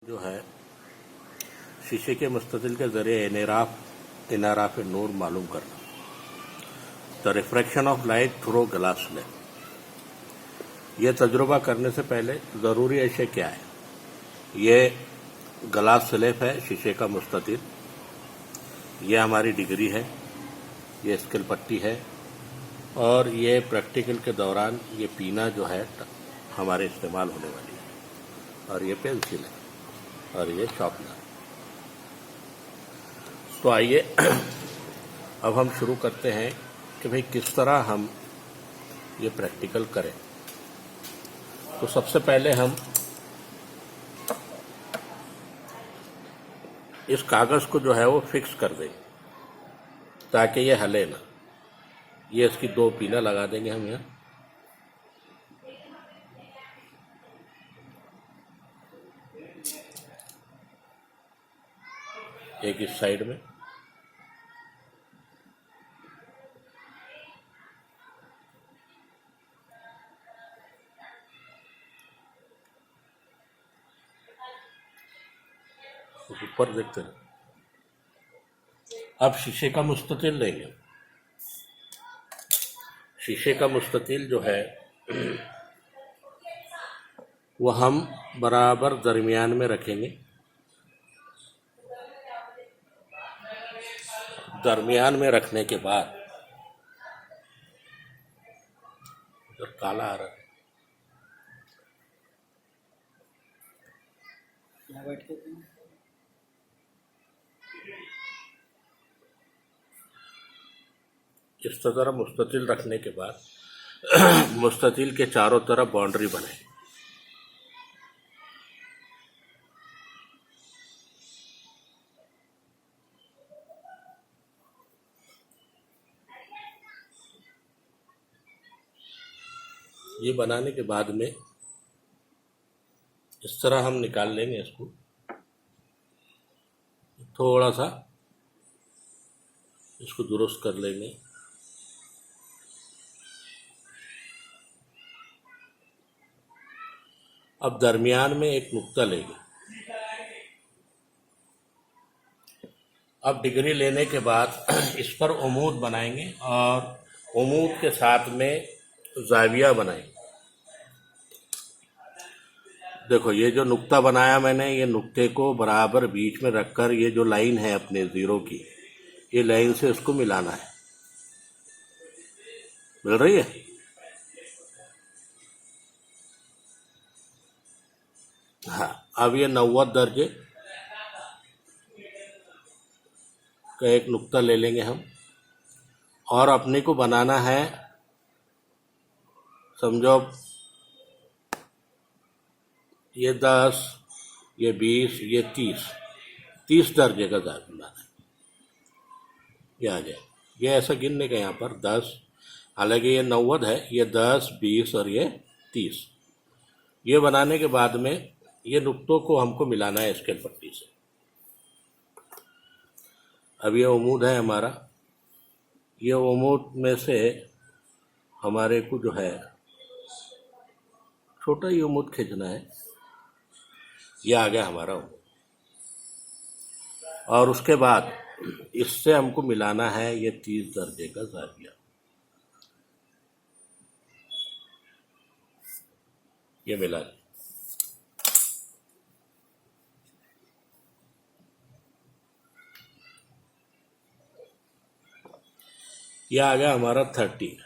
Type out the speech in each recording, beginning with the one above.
जो है शीशे के मुस्ततिल के ज़रिए इनाराफ नूर मालूम करना। The refraction of light through glass slab. यह तजुर्बा करने से पहले ज़रूरी अशे क्या है? ये ग्लास स्लैब है, शीशे का मुस्ततिल। ये हमारी डिग्री है, ये स्केल पट्टी है, और ये प्रैक्टिकल के दौरान ये पीना जो है हमारे इस्तेमाल होने वाली है, और ये पेंसिल है, और ये शॉर्पनर। तो आइए अब हम शुरू करते हैं कि भाई किस तरह हम ये प्रैक्टिकल करें। तो सबसे पहले हम इस कागज़ को जो है वो फिक्स कर देंगे ताकि ये हिले ना। ये इसकी दो पीना लगा देंगे हम यहाँ। एक इस साइड में, ऊपर देखते हैं। अब शीशे का मुस्ततिल लेंगे। शीशे का मुस्ततिल जो है वो हम बराबर दरमियान में रखेंगे। दरमियान में रखने के बाद इधर काला आ रहा है, इस तरह मुस्ततिल रखने के बाद मुस्ततिल के चारों तरफ बाउंड्री बनाए। ये बनाने के बाद में इस तरह हम निकाल लेंगे इसको, थोड़ा सा इसको दुरुस्त कर लेंगे। अब दरमियान में एक नुक्ता लेंगे। अब डिग्री लेने के बाद इस पर उमूद बनाएंगे और उमूद के साथ में ज़ाविया बनाएंगे। देखो, ये जो नुक्ता बनाया मैंने, ये नुक्ते को बराबर बीच में रखकर ये जो लाइन है अपने ज़ीरो की, ये लाइन से इसको मिलाना है। मिल रही है? हाँ। अब ये 90 दर्जे का एक नुक्ता ले लेंगे हम, और अपने को बनाना है, समझो ये 10, ये 20, ये 30 दर्जे का दाग बनाना है। ये आ जाए, ये ऐसा गिनने का यहाँ पर 10, हालांकि ये 90 है, ये 10, 20 और ये 30। ये बनाने के बाद में ये नुक्तों को हमको मिलाना है स्केल पट्टी से। अब ये उमूद है हमारा, ये उमूद में से हमारे को जो है छोटा ही उमूद खींचना है। ये आ गया हमारा उमूद, और उसके बाद इससे हमको मिलाना है ये 30 दर्जे का ज़ाविया। ये मिला, यह आ गया हमारा 30।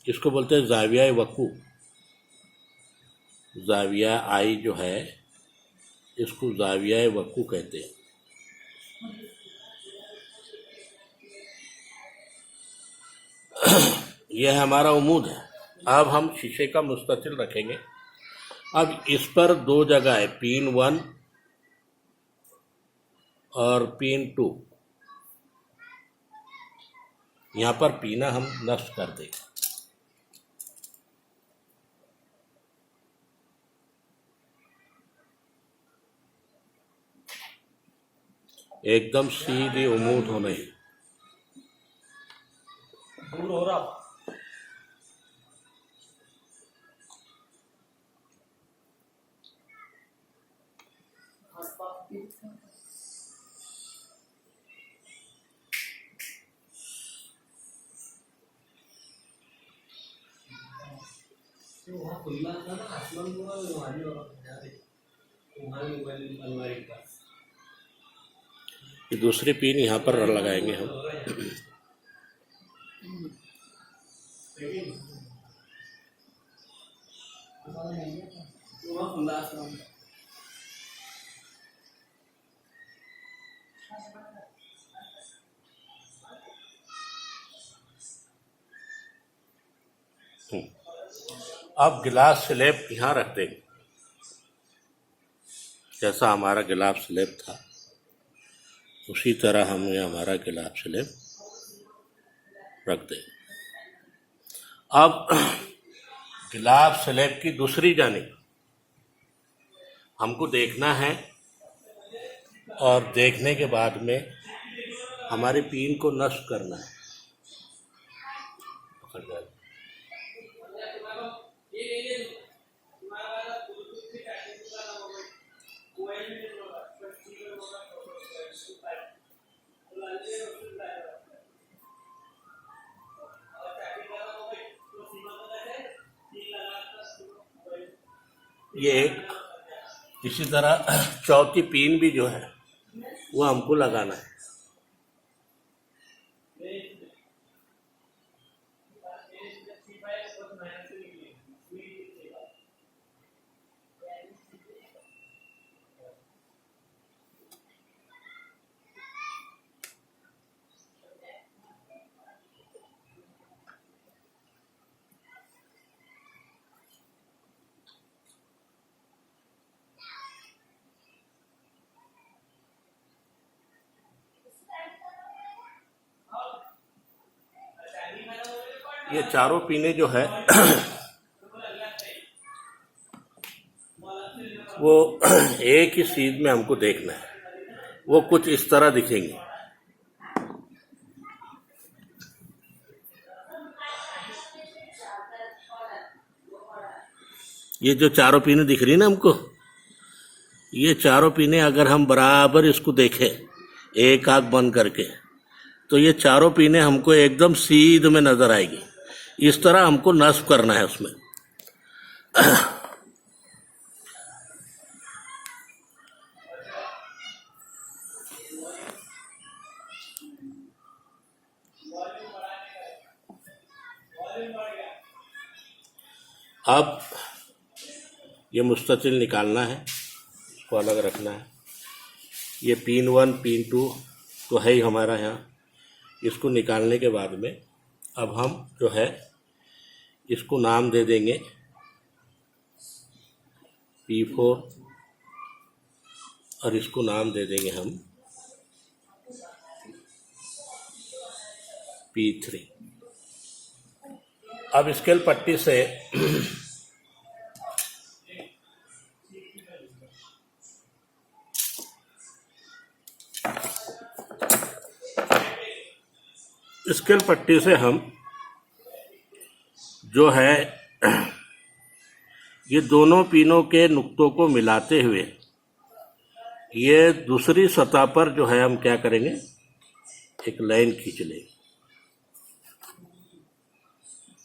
इसको बोलते हैं ज़ाविया वकू। ज़ाविया आई जो है, इसको ज़ाविया वकू कहते हैं। यह हमारा उमूद है। अब हम शीशे का मुस्ततिल रखेंगे। अब इस पर दो जगह है, पिन 1 और पिन 2। यहाँ पर पीना हम नष्ट कर देंगे। एकदम सीधी उमूद होने दूर हो रहा। ये दूसरी पिन यहाँ पर लगाएंगे हम। अब गिलास स्लैब यहाँ रख देंगे, जैसा हमारा गिलास स्लैब था उसी तरह हम ये हमारा गिलास स्लैब रख देंगे। अब गिलास स्लैब की दूसरी जानिब हमको देखना है और देखने के बाद में हमारी पिन को नष्ट करना है। ये एक इसी तरह चौथी पिन भी जो है वो हमको लगाना है। ये चारों पिने जो है वो एक ही सीध में हमको देखना है, वो कुछ इस तरह दिखेंगे। ये जो चारों पिने दिख रही ना हमको, ये चारों पिने अगर हम बराबर इसको देखें एक आंख बंद करके, तो ये चारों पिने हमको एकदम सीध में नजर आएगी। इस तरह हमको नस्ब करना है उसमें। अब ये मुस्ततिल निकालना है, इसको अलग रखना है। ये पिन 1 पिन 2 तो है ही हमारा यहाँ। इसको निकालने के बाद में अब हम जो है इसको नाम दे देंगे P4 और इसको नाम दे देंगे हम P3। अब स्केल पट्टी से स्केल पट्टी से हम जो है ये दोनों पिनों के नुक्तों को मिलाते हुए ये दूसरी सतह पर जो है हम क्या करेंगे, एक लाइन खींच लेंगे।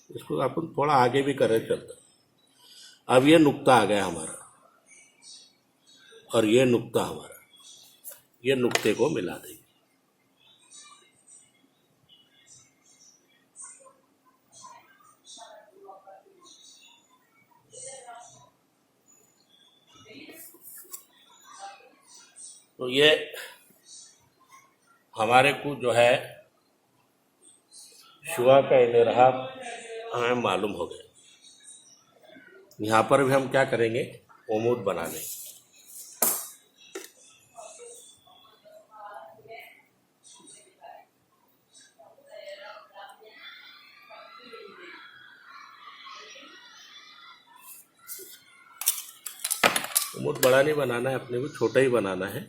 इसको अपन थोड़ा आगे भी करें चलता। अब ये नुक्ता आ गया हमारा और ये नुक्ता हमारा, ये नुक्ते को मिला देंगे। तो ये हमारे को जो है शुआ का इनरहाब हमें मालूम हो गया। यहाँ पर भी हम क्या करेंगे, उमूद बना लेंगे। उमूद बड़ा नहीं बनाना है, अपने को छोटा ही बनाना है।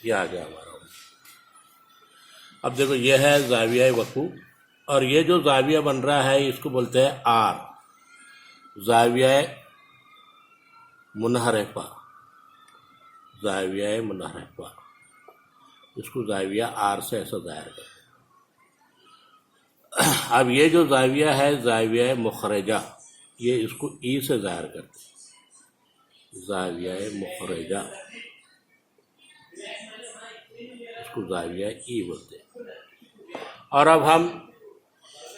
ये आ गया हमारा। अब देखो ये है जाविया वकू और ये जो जाविया बन रहा है इसको बोलते हैं आर। ज़ाविया मुनहरफा, ज़ाविया मुनहरफा, इसको ज़ाविया आर से ऐसा ज़ाहिर करते हैं। अब ये जो ज़ाविया है ज़ाविया मुखरजा, ये इसको ई से ज़ाहिर करते हैं, ज़ाविया मुखरजा, इसको ज़ाविया ई बोलते हैं। और अब हम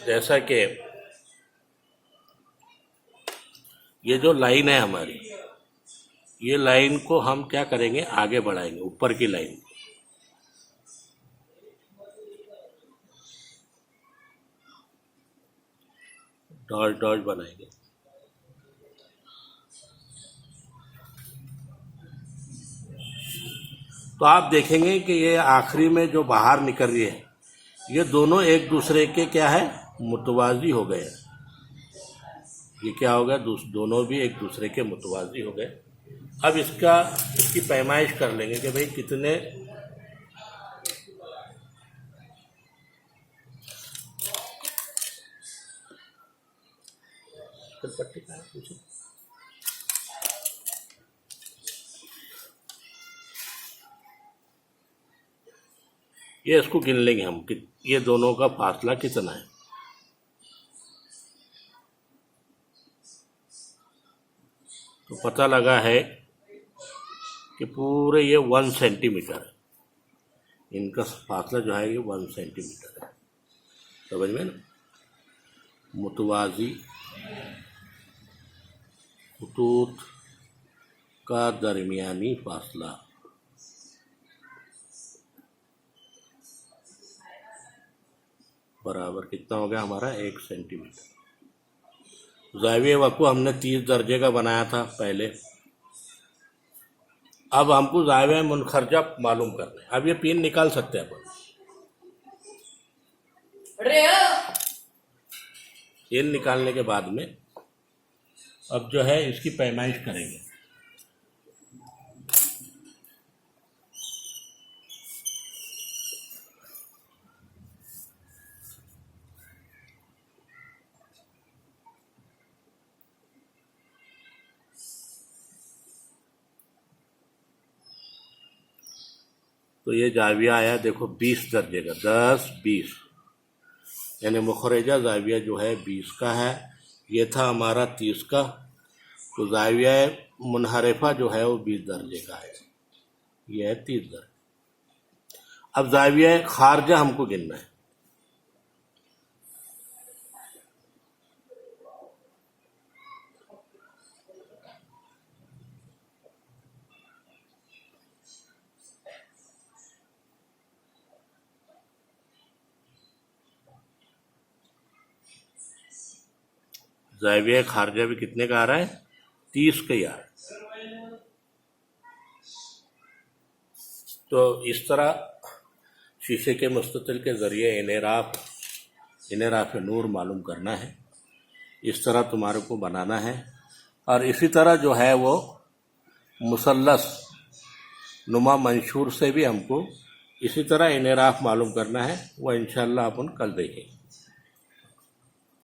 जैसा कि ये जो लाइन है हमारी, ये लाइन को हम क्या करेंगे, आगे बढ़ाएंगे, ऊपर की लाइन डॉट डॉट बनाएंगे। तो आप देखेंगे कि ये आखिरी में जो बाहर निकल रही है, ये दोनों एक दूसरे के क्या है, मुतवाजी हो गए। ये क्या हो गया, दोनों भी एक दूसरे के मुतवाजी हो गए। अब इसकी पैमाइश कर लेंगे कि भाई कितने पट्टी का है पूछो। ये इसको गिन लेंगे हम कि ये दोनों का फासला कितना है। तो पता लगा है कि पूरे ये 1 सेंटीमीटर है, इनका फासला जो है ये 1 सेंटीमीटर है। समझ में ना, मुतवाजी खतूत का दरमियानी फासला बराबर कितना हो गया हमारा, 1 सेंटीमीटर। ज़ाविया वक़्फ़ हमने 30 दर्जे का बनाया था पहले। अब हमको ज़ाविया मुनखरजा मालूम करना है। अब ये पिन निकाल सकते हैं अपन, पिन निकालने के बाद में अब जो है इसकी पैमाइश करेंगे। तो ये ज़ाविया आया देखो 20 दर्जे का, 10 20, यानी मुखरजा ज़ाविया जो है 20 का है। ये था हमारा 30 का। तो ज़ाविया मुनहरफा जो है वो 20 दर्जे का है, ये है 30 दर्जे। अब ज़ाविया खारजा हमको गिनना है। ज़ाविया खारजा भी कितने का आ रहा है, 30 का ही आ रहा है। तो इस तरह शीशे के मुस्ततिल के ज़रिए इनेराफ नूर मालूम करना है। इस तरह तुम्हारे को बनाना है। और इसी तरह जो है वो मुसल्लस नुमा मंशूर से भी हमको इसी तरह इनेराफ मालूम करना है। वह इंशाअल्लाह अपन कल देखेंगे।